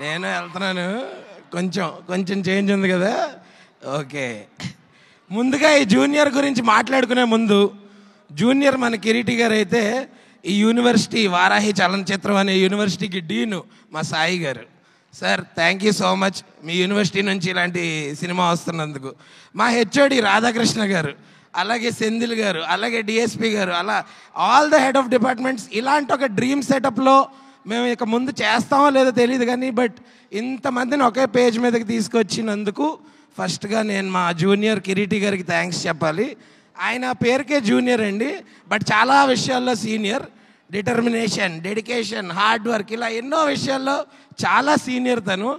నేను వెళ్తున్నాను. కొంచెం కొంచెం చేంజ్ ఉంది కదా. ఓకే, ముందుగా ఈ జూనియర్ గురించి మాట్లాడుకునే ముందు, జూనియర్ మన కిరీటి గారు అయితే ఈ యూనివర్సిటీ వారాహి చలనచిత్రం అనే యూనివర్సిటీకి డీను మా సాయి గారు. Sir thank you so much me university నుంచి ఇలాంటి సినిమా వస్తున్నందుకు. మా హెచ్ఓడి రాధాకృష్ణ గారు, అలాగే సెంధిల్ గారు, అలాగే డిఎస్పి గారు, అలా all the head of departments. ఇలాంటి ఒక డ్రీమ్ సెటప్లో మేము ఇక ముందు చేస్తామో లేదో తెలియదు కానీ, బట్ ఇంతమందిని ఒకే పేజ్ మీదకి తీసుకొచ్చినందుకు ఫస్ట్గా నేను మా జూనియర్ కిరీటి గారికి థ్యాంక్స్ చెప్పాలి. ఆయన పేరుకే జూనియర్ అండి, బట్ చాలా విషయాల్లో senior. Determination, dedication, hard work, ఇలా ఎన్నో విషయాల్లో చాలా సీనియర్ తను.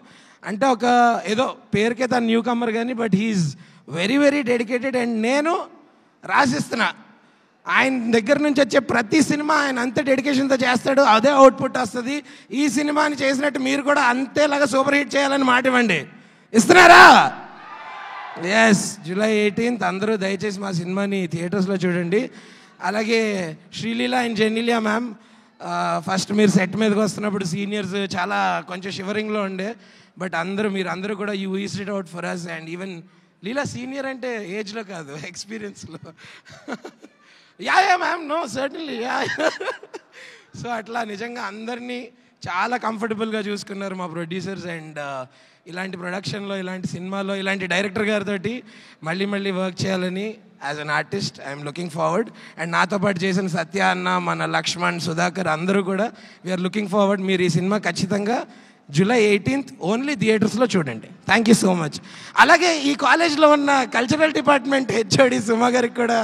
అంటే ఒక ఏదో పేరుకే తను న్యూ కమర్ కానీ, but he is very very dedicated. And నేను రాసిస్తున్నా, ఆయన దగ్గర నుంచి వచ్చే ప్రతి సినిమా ఆయన అంతే డెడికేషన్తో చేస్తాడు, అదే అవుట్పుట్ వస్తుంది. ఈ సినిమాని చేసినట్టు మీరు కూడా అంతేలాగా సూపర్ హిట్ చేయాలని మాట ఇవ్వండి. ఇస్తున్నారా? ఎస్, July 18th అందరూ దయచేసి మా సినిమాని థియేటర్స్లో చూడండి. అలాగే Sreeleela and Genelia ma'am, first మీరు సెట్ మీదకి వస్తున్నప్పుడు సీనియర్స్ చాలా కొంచెం షివరింగ్లో ఉండే, బట్ మీరందరూ కూడా you is it out for us. And even Leela senior అంటే ఏజ్లో కాదు, ఎక్స్పీరియన్స్లో. Yeah ma'am, no certainly yeah. So అట్లా నిజంగా అందరినీ చాలా కంఫర్టబుల్గా చూసుకున్నారు మా ప్రొడ్యూసర్స్. అండ్ ఇలాంటి ప్రొడక్షన్లో, ఇలాంటి సినిమాలో, ఇలాంటి డైరెక్టర్ గారితో మళ్ళీ మళ్ళీ వర్క్ చేయాలని as an artist I'm looking forward. And నాతో పాటు చేసిన సత్య అన్న, మన లక్ష్మణ్, సుధాకర్ అందరూ కూడా వీఆర్ లుకింగ్ ఫార్వర్డ్. మీరు ఈ సినిమా ఖచ్చితంగా July 18th ఓన్లీ థియేటర్స్లో చూడండి. Thank you so much. అలాగే ఈ కాలేజ్లో ఉన్న కల్చరల్ డిపార్ట్మెంట్ హెచ్ఓడి సుమా గారికి కూడా